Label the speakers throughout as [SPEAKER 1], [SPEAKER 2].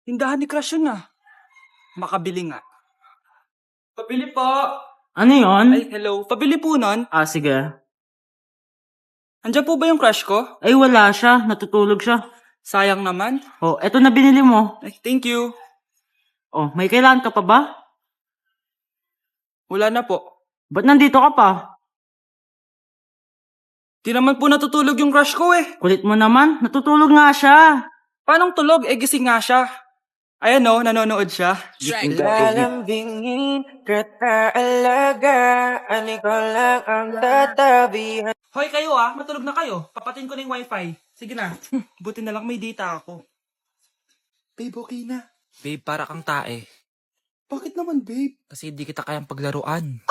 [SPEAKER 1] Tindahan ni Crush yun ah. Makabili nga. Pabili po.
[SPEAKER 2] Ano yun?
[SPEAKER 1] Ay, hello. Pabili po nun.
[SPEAKER 2] Sige.
[SPEAKER 1] Andiyan po ba yung crush ko?
[SPEAKER 2] Ay, wala siya. Natutulog siya.
[SPEAKER 1] Sayang naman.
[SPEAKER 2] Oh, eto na binili mo.
[SPEAKER 1] Ay, thank you.
[SPEAKER 2] Oh, may kailangan ka pa ba?
[SPEAKER 1] Wala na po.
[SPEAKER 2] Ba't nandito ka pa?
[SPEAKER 1] Di naman po natutulog yung crush ko eh.
[SPEAKER 2] Kulit mo naman. Natutulog nga siya.
[SPEAKER 1] Paanong tulog? Eh, gising nga siya. Ayan o, nanonood siya.
[SPEAKER 3] Lalambingin kita alagaan, ikaw lang ang tatabihan.
[SPEAKER 1] Hoy kayo ah, matulog na kayo. Papatin ko na yung wifi. Sige na. Buti na lang may data ako.
[SPEAKER 4] Babe, okay na.
[SPEAKER 5] Babe, para kang tae.
[SPEAKER 4] Bakit naman, babe?
[SPEAKER 5] Kasi di kita kayang paglaruan.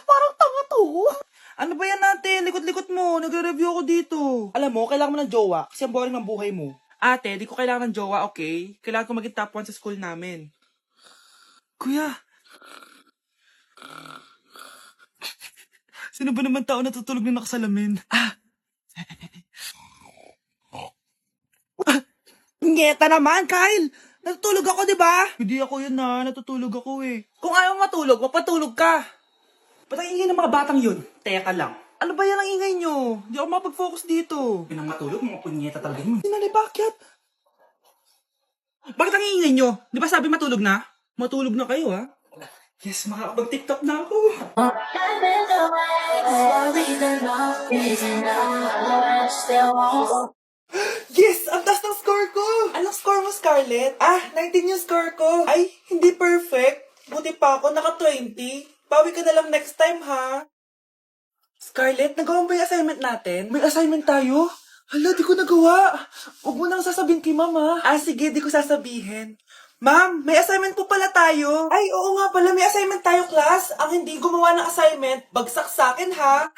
[SPEAKER 4] Parang tanga to.
[SPEAKER 1] Ano ba yan natin? Likot-likot mo. Nagre-review ako dito. Alam mo, kailangan mo ng jowa kasi ang boring ng buhay mo. Ate, di ko kailangan ng jowa, okay? Kailangan ko maging top 1 sa school namin. Kuya. Sino ba naman tao natutulog na nakasalamin? Ngeta naman, Kyle! Natutulog ako, di ba? Hindi ako yun na. Natutulog ako eh. Kung ayaw matulog, mapatulog ka. Ba't ang ingay ng mga batang yun? Teka lang. Ano ba yan ang ingay nyo? Hindi ako mapag-focus dito. Pinang matulog, mga punyeta talaga yun. Sinali, bakit? Bakit ang ingay nyo? Di ba sabi matulog na? Matulog na kayo, ha? Yes, makakapag-tiktok na ako. Yes! Ang taas ng score ko! Anong score mo, Scarlett? 19 yung score ko. Ay, hindi perfect. Buti pa ako, naka 20. Bawi ka na lang next time, ha? Scarlett, nagawa mo ba yung assignment natin? May assignment tayo? Hala, di ko nagawa. Huwag mo nang sasabihin kay mama. Sige, di ko sasabihin. Ma'am, may assignment po pala tayo. Ay, oo nga pala, may assignment tayo, class. Ang hindi gumawa ng assignment, bagsak sa akin, ha?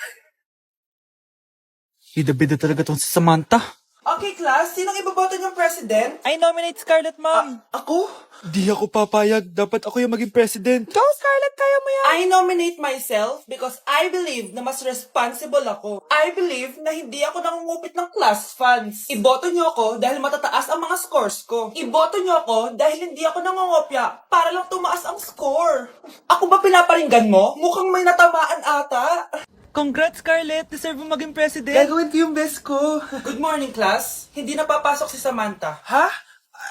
[SPEAKER 5] Bida-bida talaga tong si Samantha.
[SPEAKER 1] Okay, class, sinong iboboto niyong president? I nominate Scarlett, ma'am. Ako?
[SPEAKER 4] Di ako papayag. Dapat ako yung maging president.
[SPEAKER 1] Go, Scarlett, kaya mo yan. I nominate myself because I believe na mas responsible ako. I believe na hindi ako nangungupit ng class funds. Iboto niyo ako dahil matataas ang mga scores ko. Iboto niyo ako dahil hindi ako nangungopya para lang tumaas ang score. Ako ba pinaparinggan mo? Mukhang may natamaan ata. Congrats, Scarlett! Deserve mo maging president! Gagawin ko yung best ko! Good morning, class! Hindi na papasok si Samantha. Ha?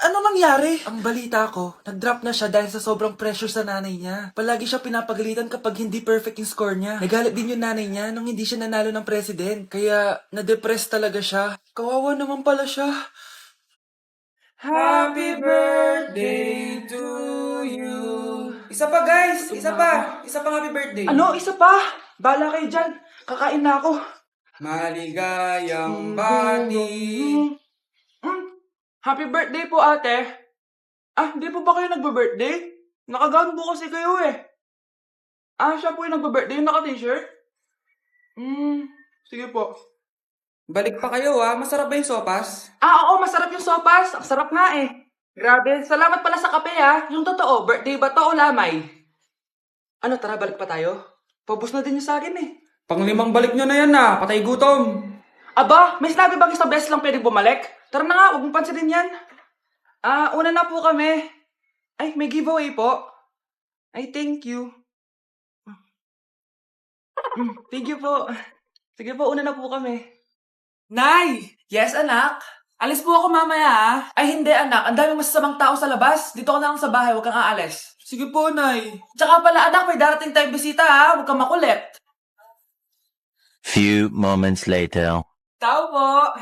[SPEAKER 1] Ano nangyari? Ang balita ko, nag-drop na siya dahil sa sobrang pressure sa nanay niya. Palagi siya pinapagalitan kapag hindi perfect yung score niya. Nagalit din yung nanay niya nung hindi siya nanalo ng president. Kaya, na-depress talaga siya. Kawawa naman pala siya. Happy birthday to you. Isa pa, guys! Isa pa! Isa pang happy birthday. Ano? Isa pa? Bala kayo dyan. Kakain na ako. Maligayang bati. Happy birthday po, ate. Hindi po ba kayo nagbe-birthday? Nakagown po kasi kayo eh. Siya po yung nagbe-birthday, yung naka-t-shirt? Sige po. Balik pa kayo masarap ba yung sopas? Oo, masarap yung sopas. Ang sarap nga eh. Grabe, salamat pala sa kape Yung totoo, birthday ba to o lamay? Ano, tara, balik pa tayo? Paubos na din yung sa akin eh. Pang-5 balik nyo na yan patay gutom. Aba, may sinabi bang isang beses lang pwede bumalik? Tara na nga, huwag mong pansinin yan. Una na po kami. Ay, may giveaway po. Ay, thank you. Thank you po. Sige po, una na po kami. Nay! Yes, anak? Alis po ako mamaya Ay, hindi anak. Ang daming masasamang tao sa labas. Dito ka na lang sa bahay. Huwag kang aalis. Sige po, Nay. Tsaka pala anak, may darating tayong bisita Huwag kang makulit.
[SPEAKER 6] Few moments later.
[SPEAKER 1] Tao po.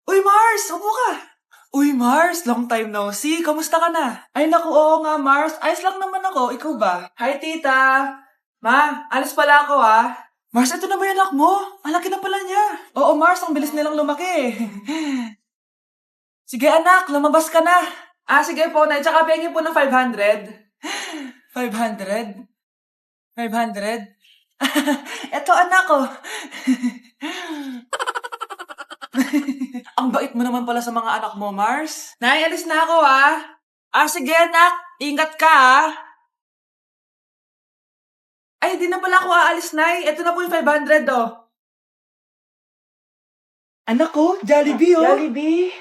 [SPEAKER 1] Uy, Mars! Upo ka. Uy, Mars! Long time no see. Kamusta ka na? Ay, naku, oo nga, Mars. Ayos lang naman ako. Ikaw ba? Hi, tita. Ma, alis pala ako Mars, ito na ba yung anak mo? Ang laki na pala niya. Oo, Mars, ang bilis nilang lumaki. Sige, anak, lumabas ka na. Sige po, Nay. Tsaka pengi po ng 500. 500? 500? Eto, anak ko. Ang bait mo naman pala sa mga anak mo, Mars. Nay, alis na ako sige, anak. Ingat ka Ay, di na pala ako aalis, Nay. Ito na po yung 500, Anak ko, Jollibee, Jollibee!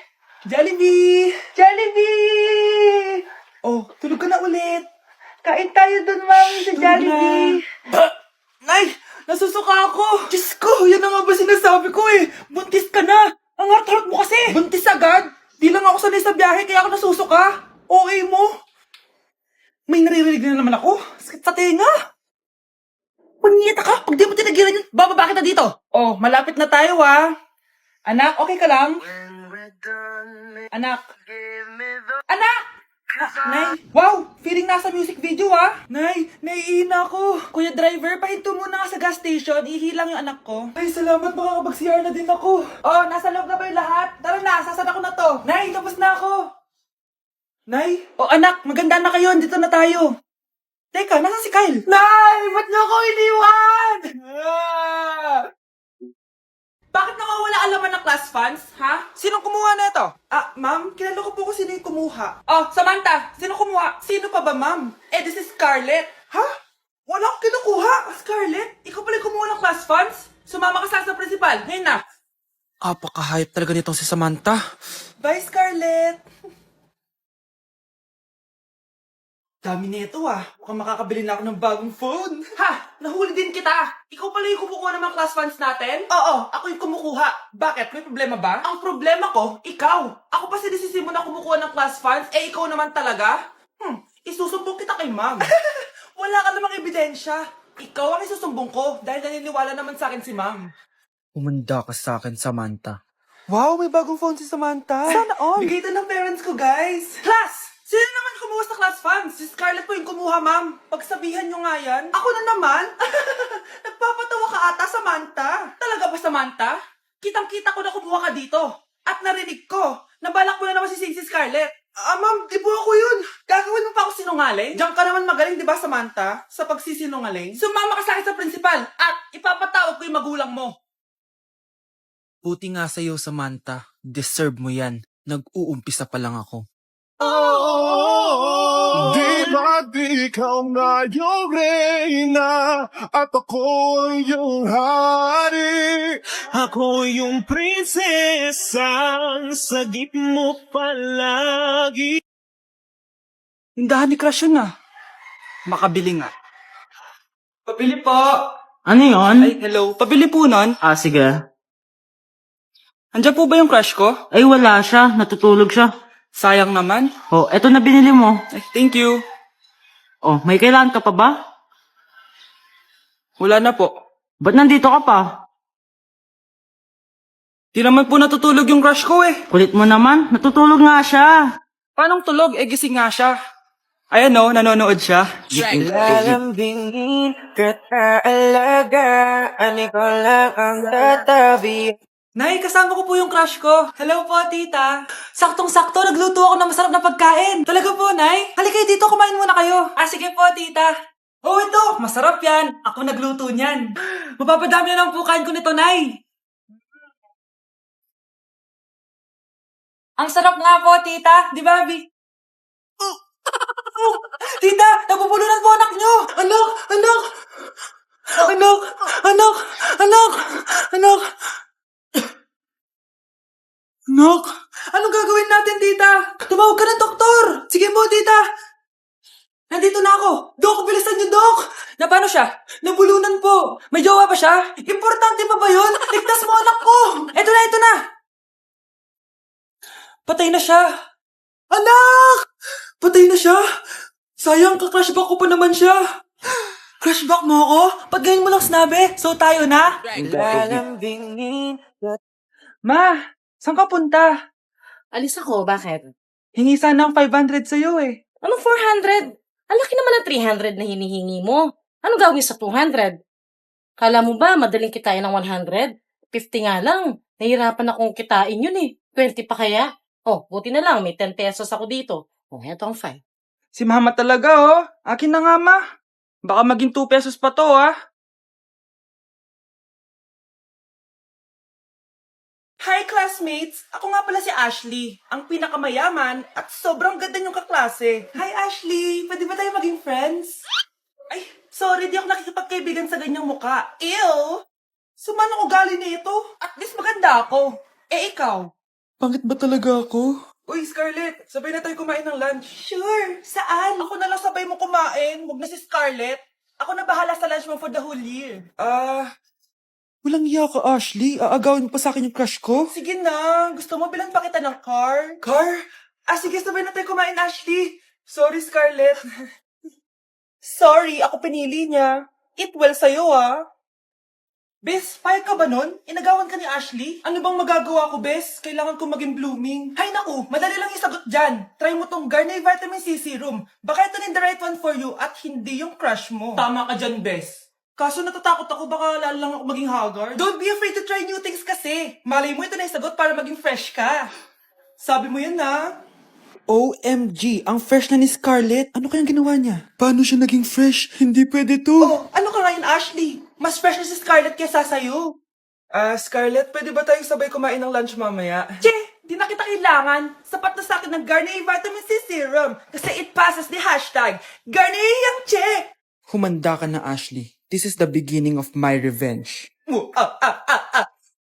[SPEAKER 1] Jollibee! Jollibee! Di lang ako sanay sa biyahe, kaya ako nasusuka. Okay mo. May naririnig na naman ako. Sakit sa tenga. Punyeta ka, pag di mo tinagilan yun, bababa kita dito. Oh, malapit na tayo Anak, okay ka lang? Anak. Anak! Nay, wow! Feeling nasa music video Nay, naiina ako. Kuya driver, pahinto muna nga sa gas station. Ihilang yung anak ko. Ay, salamat, makakapag-CR na din ako. Oh, nasa loob na ba yung lahat? Tara na, sasan ako na to. Nay, tapos na ako. Nay? Oh, anak, maganda na kayo. Dito na tayo. Teka, nasa si Kyle? Nay! Ba't niyo ako iniwan? Bakit nawawala ka laman ng class funds, ha? Sinong kumuha na ito? Ma'am, kilala ko po kung sino yung kumuha. Oh, Samantha, sino kumuha? Sino pa ba, ma'am? This is Scarlett. Ha? Wala akong kinukuha. Scarlett, ikaw pala yung kumuha ng class funds? Sumama ka sa principal. Ngayon na.
[SPEAKER 5] Apaka-hype talaga nitong si Samantha.
[SPEAKER 1] Bye, Scarlett. Dami nito Mukhang makakabili na ako ng bagong phone. Ha! Nahuli din kita! Ikaw pala yung kumukuha ng mga class funds natin? Oo, ako yung kumukuha. Bakit? May problema ba? Ang problema ko, ikaw. Ako pa sinisisi mo na kumukuha ng class funds, ikaw naman talaga? Isusumbong kita kay ma'am. Wala ka namang ebidensya. Ikaw ang isusumbong ko dahil naniniwala naman sa akin si ma'am.
[SPEAKER 5] Umanda ka sa akin, Samantha.
[SPEAKER 4] Wow, may bagong phone si Samantha.
[SPEAKER 1] Sana all! Bigay ito ng parents ko, guys. Class! Sino naman kumuha sa class funds? Si Scarlett po yung kumuha, ma'am. Pagsabihan nyo nga yan. Ako na naman? Nagpapatawa ka ata, Samantha. Talaga ba, Samantha? Kitang-kita ko na kumuha ka dito. At narinig ko, nabalak mo na naman si Scarlett. Ma'am, di po ako yun. Gagawin mo pa ako sinungaling? Diyan ka naman magaling, di ba, Samantha? Sa pagsisinungaling? Sumama ka sa akin sa principal at ipapatawag ko yung magulang mo.
[SPEAKER 5] Buti nga sa'yo, Samantha. Deserve mo yan. Nag-uumpisa pa lang ako.
[SPEAKER 6] Di ba't ikaw na yung reyna at ako yung hari? Ako yung prinsesang sagip mo palagi.
[SPEAKER 5] Tindahan ni Crush yun Makabili nga.
[SPEAKER 1] Pabili po.
[SPEAKER 2] Ano yon?
[SPEAKER 5] Ay, hello. Pabili po nun.
[SPEAKER 2] Sige.
[SPEAKER 5] Andiyan po ba yung crush ko?
[SPEAKER 2] Ay, wala siya. Natutulog siya.
[SPEAKER 5] Sayang naman.
[SPEAKER 2] Oh, eto na binili mo.
[SPEAKER 5] Ay, thank you.
[SPEAKER 2] Oh, may kailangan ka pa ba?
[SPEAKER 5] Wala na po.
[SPEAKER 2] Ba't nandito ka pa?
[SPEAKER 5] Di naman po natutulog yung crush ko
[SPEAKER 2] Kulit mo naman. Natutulog nga siya.
[SPEAKER 5] Paanong tulog? Gising nga siya. Ayan nanonood siya.
[SPEAKER 3] Lalambingin kita alagaan, ikaw lang ang tatabi.
[SPEAKER 1] Nay, kasama ko po yung crush ko. Hello po, tita. Saktong-sakto, nagluto ako ng masarap na pagkain. Talaga po, Nay? Halika dito, kumain muna kayo. Sige po, tita. Oh, ito, masarap yan. Ako nagluto niyan. Mapapadami na lang po kain ko nito, Nay. Ang sarap nga po, tita. Di ba, Bi? Tita, nabubulunan po anak nyo. Anak. Anak, anong gagawin natin, tita? Tumawag ka ng doktor. Sige po, tita. Nandito na ako. Dok, bilisan niyo, Dok. Na paano siya? Nabulunan po. May jowa ba siya? Importante pa ba yun? Ligtas mo anak ko. Ito na. Patay na siya. Anak! Patay na siya. Sayang, kakrashback ko pa naman siya. Crashback mo ako? Ba't ganyan mo lang sinabi? So tayo na?
[SPEAKER 3] Lalambingin
[SPEAKER 1] Ma, saan ka punta?
[SPEAKER 7] Alis ako, bakit?
[SPEAKER 1] Hingi sana ang 500 sa'yo
[SPEAKER 7] Anong 400? Ang laki naman ng 300 na hinihingi mo. Ano gawin sa 200? Kala mo ba madaling kitain ng 100? 50 nga lang. Nahihirapan akong kitain yun 20 pa kaya? Oh, buti na lang, may 10 pesos ako dito. Oh, eto ang 5.
[SPEAKER 5] Si mama talaga Akin na nga ma. Baka maging 2 pesos pa to
[SPEAKER 1] Hi, classmates! Ako nga pala si Ashley, ang pinakamayaman at sobrang ganda niyong kaklase. Hi, Ashley! Pwede ba tayo maging friends? Ay, sorry, di ako nakikipagkaibigan sa ganyang muka. Ew! Sumanong ugali na ito. At least maganda ako. Ikaw?
[SPEAKER 4] Pangit ba talaga ako?
[SPEAKER 1] Uy, Scarlett, sabay na tayo kumain ng lunch. Sure, saan? Ako na lang sabay mo kumain, huwag na si Scarlett. Ako na bahala sa lunch mo for the whole year.
[SPEAKER 4] Walang iya ka, Ashley. Aagawin mo pa sa akin yung crush ko.
[SPEAKER 1] Sige na, gusto mo bilan pa kita ng car? Car? Sige, sabay na tayo kumain, Ashley. Sorry, Scarlett. Sorry, ako pinili niya. Eat well sa'yo, ah. Bes, payag ka ba nun? Inagawan ka ni Ashley? Ano bang magagawa ko, Bes? Kailangan ko maging blooming. Hay naku, madali lang yung sagot dyan. Try mo tong Garnier Vitamin C Serum. Baka ito na the right one for you at hindi yung crush mo. Tama ka dyan, Bes. Kaso natatakot ako baka lalo lang ako maging haggard. Don't be afraid to try new things kasi. Malay mo ito na yung sagot para maging fresh ka. Sabi mo yun na.
[SPEAKER 4] OMG, ang fresh na ni Scarlett. Ano kayang ginawa niya? Paano siya naging fresh? Hindi pwede to.
[SPEAKER 1] Oh, ano ka ngayon, Ashley? Mas fresh na si Scarlett kesa sa'yo. Scarlett, pwede ba tayong sabay kumain ng lunch mamaya? Che, di na kita kailangan. Sapat na sa akin ng Garnier Vitamin C Serum. Kasi it passes the hashtag Garnier yang Che.
[SPEAKER 4] Humanda ka na, Ashley. This is the beginning of my revenge.